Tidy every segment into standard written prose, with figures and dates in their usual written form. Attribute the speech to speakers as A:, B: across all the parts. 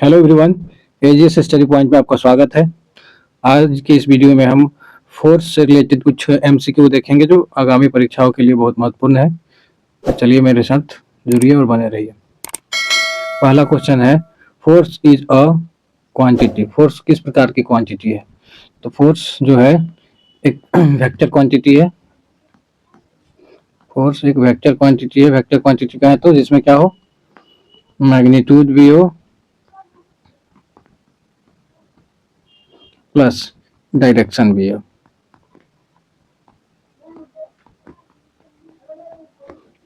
A: Hello everyone, AGS study point में आपका स्वागत है। आज के इस वीडियो में हम फोर्स से रिलेटेड कुछ एमसीक्यू देखेंगे जो आगामी परीक्षाओं के लिए बहुत महत्वपूर्ण है। तो चलिए मेरे साथ जुड़िए और बने रहिए। पहला क्वेश्चन है, force is a quantity. Force किस प्रकार की क्वांटिटी है? तो फोर्स जो है एक वेक्टर क्वांटिटी है। फोर्स एक वेक्टर क्वांटिटी है। वेक्टर क्वांटिटी का है तो जिसमें क्या हो, मैग्नीट्यूड भी हो प्लस डायरेक्शन भी हो।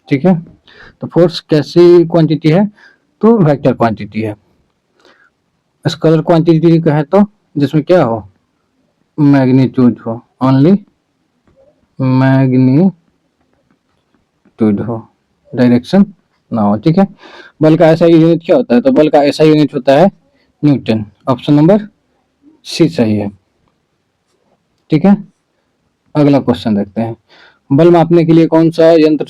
A: ठीक है, तो फोर्स कैसी क्वांटिटी है? तो वेक्टर क्वांटिटी है। स्केलर क्वांटिटी का है तो जिसमें क्या हो, मैग्नीट्यूड हो, ओनली मैग्नीट्यूड हो, डायरेक्शन ना हो। ठीक है, बल का ऐसा यूनिट क्या होता है? तो बल का ऐसा यूनिट होता है न्यूटन। ऑप्शन नंबर सी सही है। ठीक है, अगला क्वेश्चन देखते हैं। बल मापने के लिए कौन सा यंत्र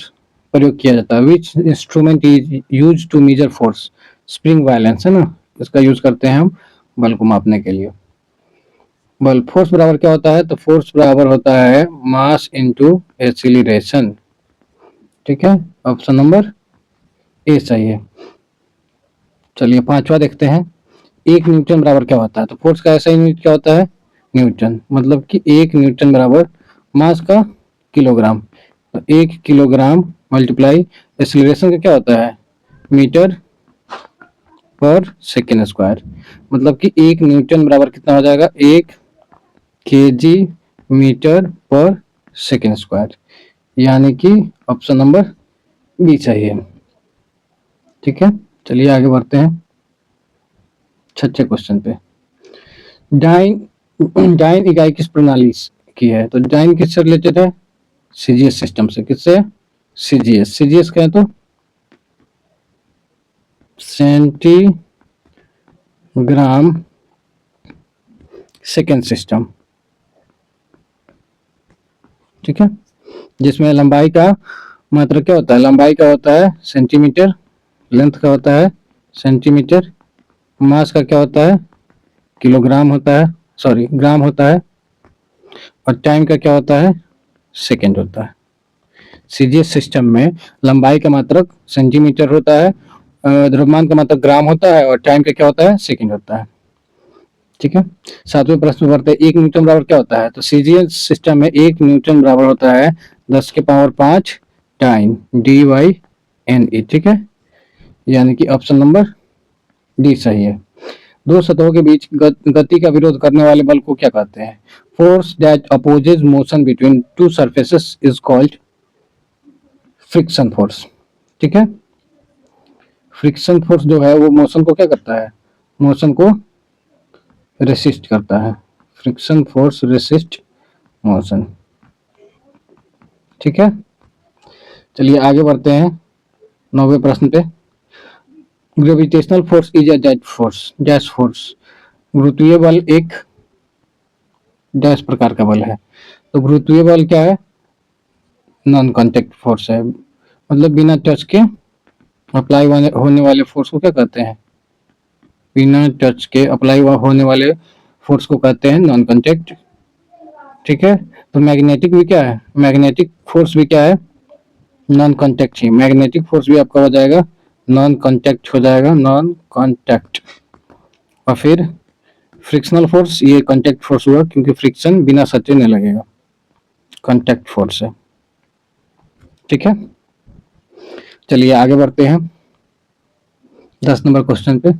A: प्रयोग किया जाता है? Which instrument is use to measure force? Spring balance है ना, इसका यूज करते हैं हम बल को मापने के लिए। बल फोर्स बराबर क्या होता है? तो फोर्स बराबर होता है मास इनटू एक्सीलरेशन। ठीक है, ऑप्शन नंबर ए सही है। चलिए पांचवा देखते हैं। एक न्यूटन बराबर क्या होता है? तो फोर्स का ऐसा यूनिट क्या होता है? न्यूटन। मतलब कि एक न्यूटन बराबर मास का किलोग्राम। तो एक किलोग्राम मल्टीप्लाई एक्सीलरेशन का क्या होता है? मीटर पर सेकेंड स्क्वायर। मतलब कि एक न्यूटन बराबर कितना हो जाएगा? एक केजी मीटर पर सेकेंड स्क्वायर। यानी कि ऑप्शन नंबर बी चाहिए। ठीक है, चलिए आगे बढ़ते हैं छठे क्वेश्चन पे। डाइन डाइन इकाई किस प्रणाली की है? तो डाइन किससे रिलेटेड है? सीजीएस सिस्टम से। किससे? सीजीएस। सीजीएस कहें तो सेंटीग्राम सेकेंड सिस्टम। ठीक है, जिसमें लंबाई का मात्रक क्या होता है? लंबाई का होता है सेंटीमीटर, लेंथ का होता है सेंटीमीटर, मास का क्या होता है? किलोग्राम होता है, सॉरी ग्राम होता है, और टाइम का क्या होता है? सेकेंड होता है। सीजीएस सिस्टम में लंबाई का मात्रक सेंटीमीटर होता है, द्रव्यमान का मात्रक ग्राम होता है, और टाइम का क्या होता है? सेकेंड होता है। ठीक है, सातवें प्रश्न में बढ़ते हैं। एक न्यूटन बराबर क्या होता है? तो सीजीएस सिस्टम में एक न्यूटन बराबर होता है 10⁵ टाइम dy/ne। ठीक है, यानी कि ऑप्शन नंबर डी सही है। दो सतहों के बीच गति का विरोध करने वाले बल को क्या कहते हैं? Force that opposes motion between two surfaces is called friction force. ठीक है, फ्रिक्शन फोर्स जो है वो मोशन को क्या करता है? मोशन को रेसिस्ट करता है। Friction force resist motion. ठीक है, चलिए आगे बढ़ते हैं नौवें प्रश्न पे। Gravitational force is a dash force. गुरुत्वीय बल एक डैश प्रकार का बल है। तो गुरुत्वीय बल क्या है? नॉन कॉन्टेक्ट फोर्स है। मतलब बिना टच के अप्लाई होने वाले फोर्स को क्या कहते हैं? बिना टच के अप्लाई होने वाले फोर्स को कहते हैं नॉन कॉन्टेक्ट। ठीक है, तो मैग्नेटिक भी क्या है? मैग्नेटिक फोर्स भी क्या है? नॉन कॉन्टेक्ट ही। मैग्नेटिक फोर्स भी आपका हो जाएगा नॉन कॉन्टेक्ट, हो जाएगा नॉन कॉन्टेक्ट। और फिर फ्रिक्शनल फोर्स, ये कॉन्टेक्ट फोर्स हुआ क्योंकि फ्रिक्शन बिना सचे नहीं लगेगा, कॉन्टेक्ट फोर्स है। ठीक है, चलिए आगे बढ़ते हैं 10 नंबर क्वेश्चन पे।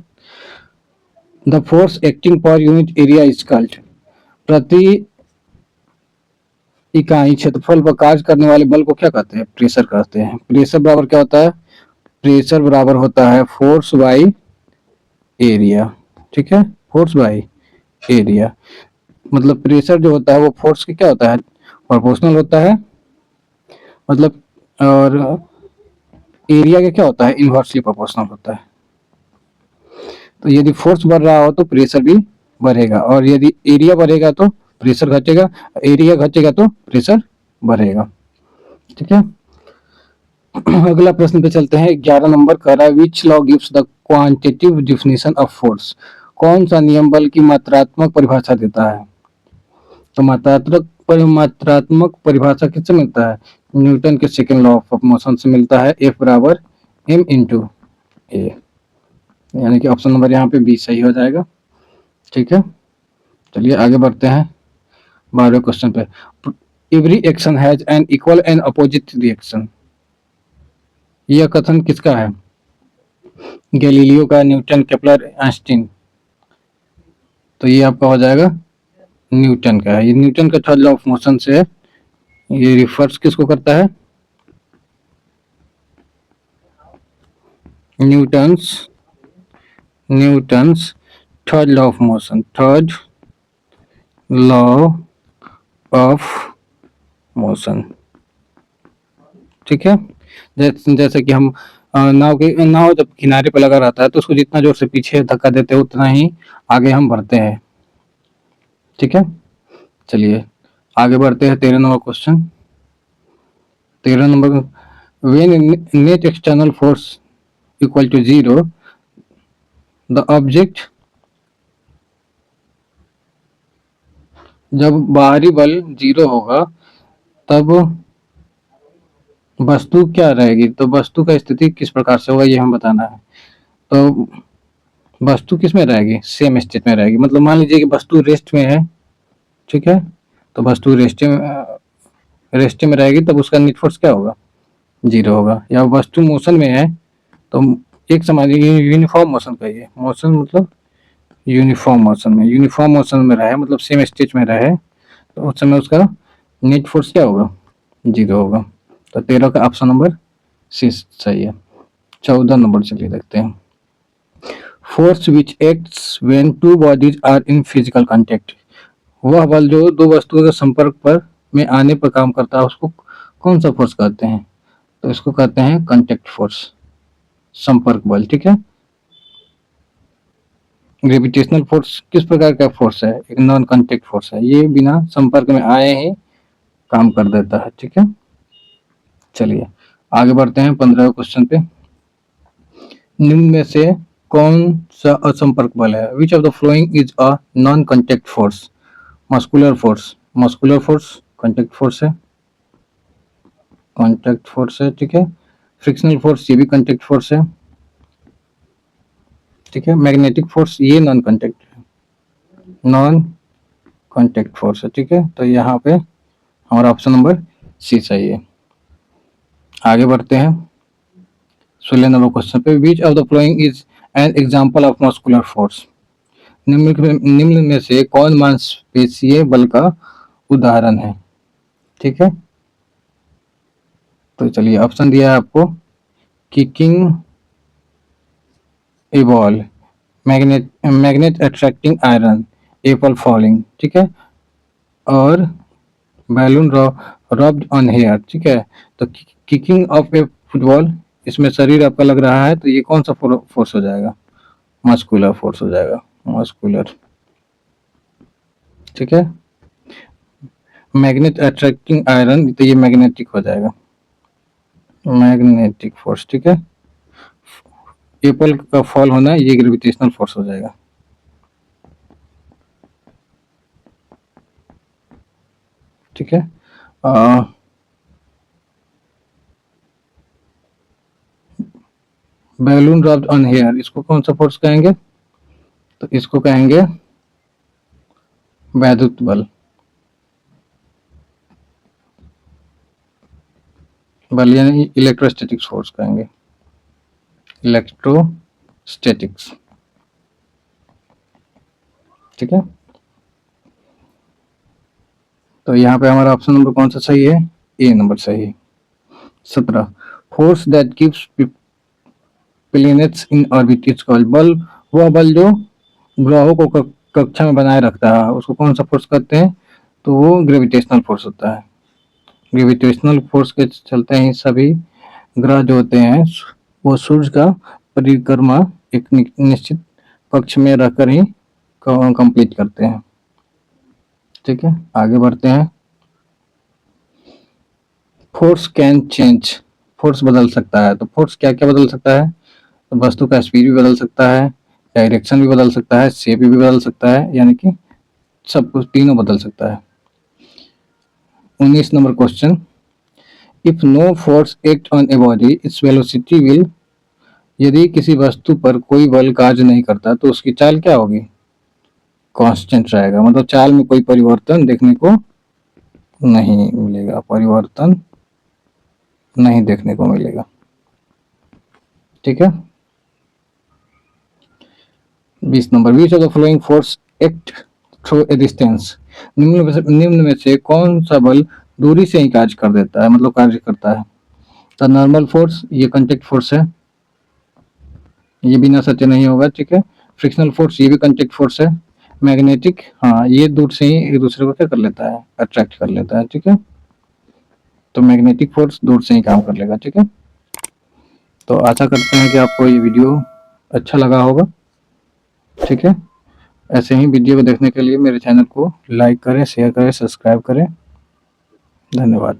A: The force acting per unit area is called. प्रति इकाई क्षेत्रफल पर कार्य करने वाले बल को क्या कहते हैं? प्रेशर कहते हैं। प्रेशर बराबर क्या होता है? प्रेशर बराबर होता है फोर्स बाई एरिया। ठीक है, फोर्स बाई एरिया। मतलब प्रेशर जो होता है वो फोर्स की क्या होता है? प्रोपोर्शनल होता है। मतलब और एरिया का क्या होता है? इनवर्सली प्रोपोर्शनल होता है। तो यदि फोर्स बढ़ रहा हो तो प्रेशर भी बढ़ेगा, और यदि एरिया बढ़ेगा तो प्रेशर घटेगा, एरिया घटेगा तो प्रेशर बढ़ेगा। ठीक है, अगला प्रश्न पे चलते हैं। 11 नंबर कह रहा है which law gives the quantitative definition of force. कौन सा नियम बल की मात्रात्मक परिभाषा देता है? तो मात्रात्मक परिभाषा किससे मिलता है? न्यूटन के सेकेंड लॉ ऑफ मोशन से मिलता है, F बराबर m इंटू ए, यानी कि ऑप्शन नंबर यहाँ पे बी सही हो जाएगा। ठीक है, चलिए आगे बढ़ते हैं 12वें क्वेश्चन पे। Every action has an equal and opposite reaction. यह कथन किसका है? गैलीलियो का, न्यूटन, केपलर, आइंस्टीन। तो ये आपका हो जाएगा न्यूटन का है। ये न्यूटन का थर्ड लॉ ऑफ मोशन से है। ये रिफर्स किसको करता है? Newton's third law of motion, third law of motion. ठीक है, जैसे कि हम नाव जब किनारे पर लगा रहता है तो उसको जितना जोर से पीछे धक्का देते हैं उतना ही आगे हम बढ़ते हैं। ठीक है, चलिए आगे बढ़ते हैं 13 number question. 13 number, when net external force equal to 0 the object, जब बाहरी बल 0 होगा तब वस्तु क्या रहेगी? तो वस्तु का स्थिति किस प्रकार से होगा ये हम बताना है। तो वस्तु किस में रहेगी? सेम स्टेट में रहेगी। मतलब मान लीजिए कि वस्तु रेस्ट में है, ठीक है, तो वस्तु रेस्ट में रहेगी, तब उसका नेट फोर्स क्या होगा? 0 होगा। या वस्तु मोशन में है तो एक समान यूनिफॉर्म मोशन कहिए, मोशन मतलब यूनिफॉर्म मोशन में रहे, मतलब सेम स्टेट में रहे, तो उस समय उसका नेट फोर्स क्या होगा? 0 होगा। तो 13 का ऑप्शन नंबर सी सही है। 14 नंबर चलिए देखते हैं। Force which acts when two bodies are in physical contact. वह बल जो दो वस्तुओं के संपर्क पर में आने पर काम करता है उसको कौन सा फोर्स कहते हैं? तो इसको कहते हैं कांटेक्ट फोर्स, संपर्क बल। ठीक है, ग्रेविटेशनल फोर्स किस प्रकार का फोर्स है? एक नॉन कांटेक्ट फोर्स है, ये बिना संपर्क में आए ही काम कर देता है। ठीक है, चलिए आगे बढ़ते हैं 15वें क्वेश्चन पे। निम्न में से कौन सा असंपर्क बल है? Which of the following is a non contact force? Muscular force contact force है, ठीक है। फ्रिक्शनल फोर्स ये भी कांटेक्ट फोर्स है, ठीक है। मैग्नेटिक फोर्स ये नॉन कांटेक्ट फोर्स है, ठीक है। तो यहाँ पे हमारा ऑप्शन नंबर सी सही है। आगे बढ़ते हैं 16 नंबर क्वेश्चन पे। Which of the following is an example of muscular force? निम्न में से कौन मांसपेशीय बल का उदाहरण है? ठीक है, तो चलिए ऑप्शन दिया है आपको, kicking a ball, magnet attracting iron, apple falling, ठीक है, और बैलून रब्ड ऑन हेयर। ठीक है, तो किकिंग ऑफ ए फुटबॉल, इसमें शरीर आपका लग रहा है, तो ये कौन सा फोर्स हो जाएगा? मस्कुलर फोर्स हो जाएगा, मस्कुलर। ठीक है, मैग्नेट अट्रैक्टिंग आयरन, तो ये मैग्नेटिक हो जाएगा, मैग्नेटिक फोर्स। ठीक है, एप्पल का फॉल होना ये ग्रेविटेशनल फोर्स हो जाएगा। ठीक है, बैलून रब्ड ऑन हेयर, इसको कौन सा फोर्स कहेंगे? तो इसको कहेंगे वैद्युत बल, यानी इलेक्ट्रोस्टैटिक्स फोर्स कहेंगे, इलेक्ट्रोस्टैटिक्स। ठीक है, तो यहाँ पे हमारा ऑप्शन नंबर कौन सा सही है? ए नंबर सही है। 17, force that keeps planets in orbit is called. बल, वह बल जो ग्रहों को कक्षा में बनाए रखता है उसको कौन सा फोर्स कहते हैं? तो वो ग्रेविटेशनल फोर्स होता है। ग्रेविटेशनल फोर्स के चलते ही सभी ग्रह जो होते हैं वो सूर्य का परिक्रमा एक निश्चित कक्ष में रहकर ही कंप्लीट करते हैं। ठीक है, आगे बढ़ते हैं। फोर्स कैन चेंज, फोर्स बदल सकता है। तो फोर्स क्या क्या बदल सकता है? तो वस्तु का स्पीड भी बदल सकता है, डायरेक्शन भी बदल सकता है, शेप भी बदल सकता है, यानी कि सब कुछ तीनों बदल सकता है। 19 number question, if no force act on a body its velocity will, यदि किसी वस्तु पर कोई बल कार्य नहीं करता तो उसकी चाल क्या होगी? कांस्टेंट रहेगा, मतलब चाल में कोई परिवर्तन देखने को नहीं मिलेगा, परिवर्तन नहीं देखने को मिलेगा। ठीक है। 20 number, which of the following force act through a distance, निम्न में से कौन सा बल दूरी से ही कार्य कर देता है, मतलब कार्य करता है? द नॉर्मल फोर्स, ये कांटेक्ट फोर्स है, ये बिना सत्य नहीं होगा। ठीक है। फ्रिक्शनल फोर्स, ये भी कांटेक्ट फोर्स है। मैग्नेटिक, हाँ, ये दूर से ही एक दूसरे को क्या कर लेता है, अट्रैक्ट कर लेता है। ठीक है। तो मैग्नेटिक फोर्स दूर से ही काम कर लेगा। ठीक है। तो आशा करते हैं कि आपको ये वीडियो अच्छा लगा होगा। ठीक है। ऐसे ही वीडियो को देखने के लिए मेरे चैनल को लाइक करें, शेयर करें, सब्सक्राइब करें। धन्यवाद।